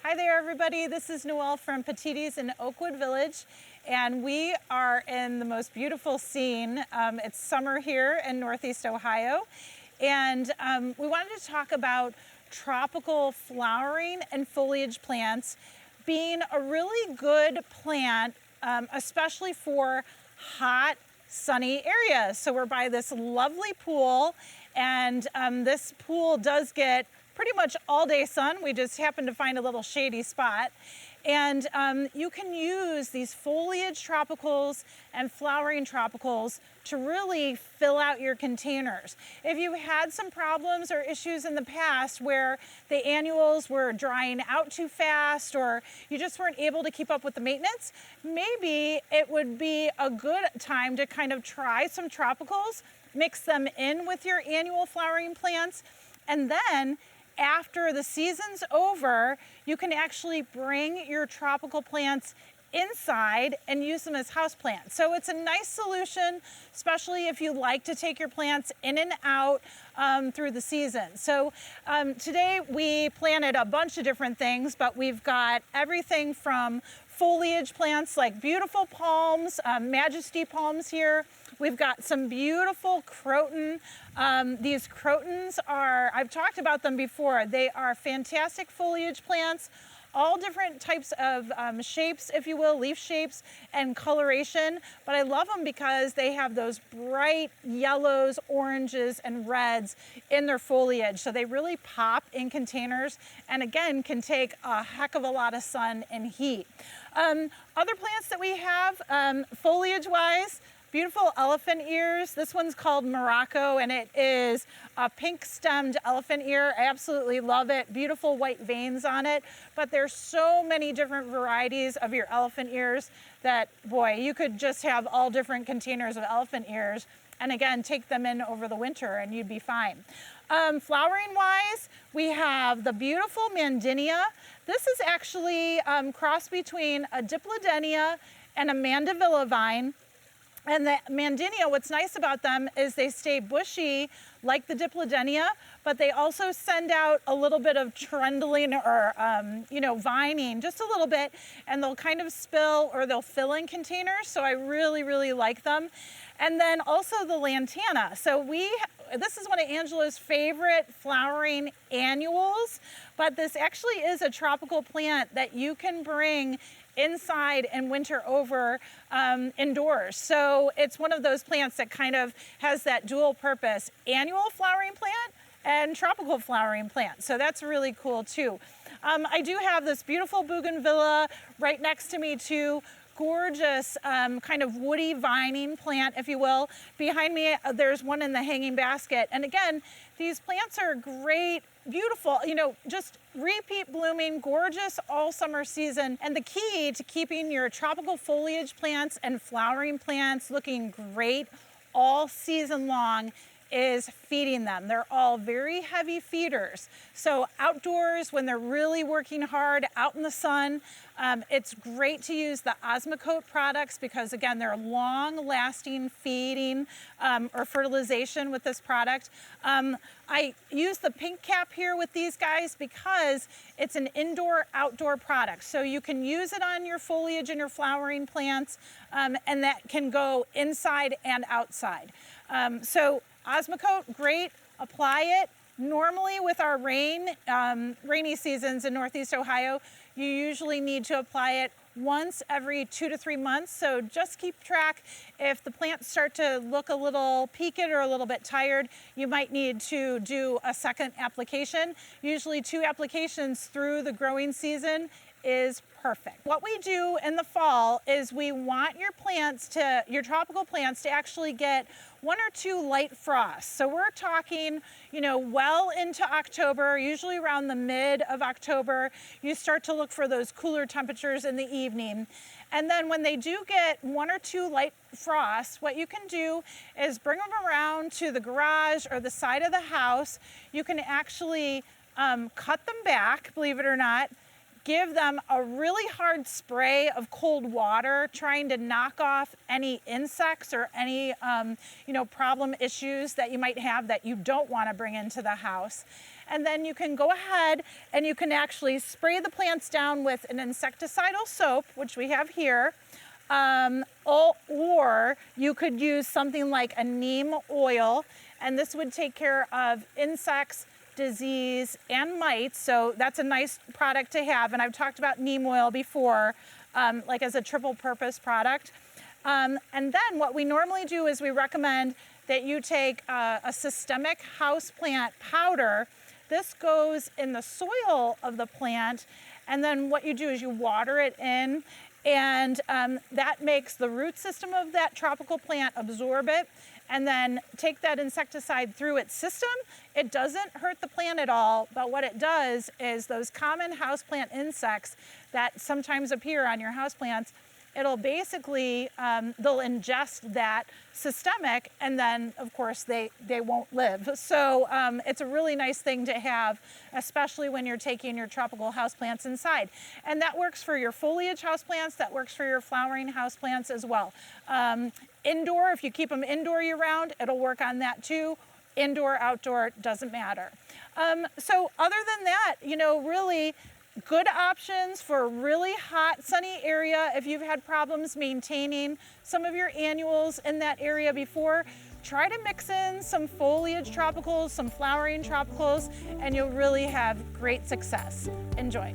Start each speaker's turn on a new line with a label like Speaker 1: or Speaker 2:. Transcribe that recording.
Speaker 1: Hi there, everybody. This is Noelle from Petitti's in Oakwood Village, and we are in the most beautiful scene. It's summer here in Northeast Ohio, and we wanted to talk about tropical flowering and foliage plants being a really good plant, especially for hot, sunny areas. So we're by this lovely pool, and this pool does get pretty much all day sun. We just happen to find a little shady spot. And you can use these foliage tropicals and flowering tropicals to really fill out your containers. If you had some problems or issues in the past where the annuals were drying out too fast, or you just weren't able to keep up with the maintenance, maybe it would be a good time to kind of try some tropicals, mix them in with your annual flowering plants, and then after the season's over, you can actually bring your tropical plants inside and use them as houseplants. So it's a nice solution, especially if you like to take your plants in and out through the season. So today we planted a bunch of different things, but we've got everything from foliage plants like beautiful palms, majesty palms here. We've got some beautiful Croton. These Crotons are, I've talked about them before, they are fantastic foliage plants, all different types of shapes, if you will, leaf shapes and coloration. But I love them because they have those bright yellows, oranges, and reds in their foliage. So they really pop in containers and again, can take a heck of a lot of sun and heat. Other plants that we have, foliage-wise, beautiful elephant ears. This one's called Morocco, and it is a pink-stemmed elephant ear. I absolutely love it. Beautiful white veins on it. But there's so many different varieties of your elephant ears that, boy, you could just have all different containers of elephant ears, and again, take them in over the winter and you'd be fine. Flowering-wise, we have the beautiful Mandinia. This is actually crossed between a Diplodenia and a Mandevilla vine. And the Mandinia, what's nice about them is they stay bushy like the Diplodenia, but they also send out a little bit of trundling or, vining, just a little bit, and they'll kind of spill or they'll fill in containers. So I really, really like them. And then also the Lantana. So this is one of Angela's favorite flowering annuals, but this actually is a tropical plant that you can bring inside and winter over indoors. So it's one of those plants that kind of has that dual purpose, annual flowering plant and tropical flowering plant. So that's really cool too. I do have this beautiful Bougainvillea right next to me too. Gorgeous kind of woody vining plant, if you will. Behind me, there's one in the hanging basket. And again, these plants are great, beautiful, just repeat blooming, gorgeous all summer season. And the key to keeping your tropical foliage plants and flowering plants looking great all season long is feeding them. They're all very heavy feeders. So outdoors, when they're really working hard out in the sun, it's great to use the Osmocote products because again, they're long-lasting feeding or fertilization with this product. I use the pink cap here with these guys because it's an indoor-outdoor product. So you can use it on your foliage and your flowering plants, and that can go inside and outside. So Osmocote, great, apply it. Normally with our rainy seasons in Northeast Ohio, you usually need to apply it once every 2 to 3 months. So just keep track. If the plants start to look a little peaked or a little bit tired, you might need to do a second application. Usually 2 applications through the growing season is perfect. What we do in the fall is we want your tropical plants to actually get 1 or 2 light frosts. So we're talking, well into October, usually around the mid of October, you start to look for those cooler temperatures in the evening. And then when they do get 1 or 2 light frosts, what you can do is bring them around to the garage or the side of the house. You can actually cut them back, believe it or not, give them a really hard spray of cold water, trying to knock off any insects or any problem issues that you might have that you don't want to bring into the house. And then you can go ahead and you can actually spray the plants down with an insecticidal soap, which we have here. Or you could use something like a neem oil, and this would take care of insects, disease, and mites. So that's a nice product to have. And I've talked about neem oil before, like as a triple purpose product. And then what we normally do is we recommend that you take a systemic houseplant powder. This goes in the soil of the plant, and then what you do is you water it in, and that makes the root system of that tropical plant absorb it and then take that insecticide through its system. It doesn't hurt the plant at all, but what it does is those common houseplant insects that sometimes appear on your houseplants, it'll basically, they'll ingest that systemic, and then of course they won't live. So it's a really nice thing to have, especially when you're taking your tropical houseplants inside. And that works for your foliage houseplants, that works for your flowering houseplants as well. Indoor, if you keep them indoor year round, it'll work on that too. Indoor, outdoor, doesn't matter. So other than that, you know, really, good options for a really hot, sunny area. If you've had problems maintaining some of your annuals in that area before, try to mix in some foliage tropicals, some flowering tropicals, and you'll really have great success. Enjoy.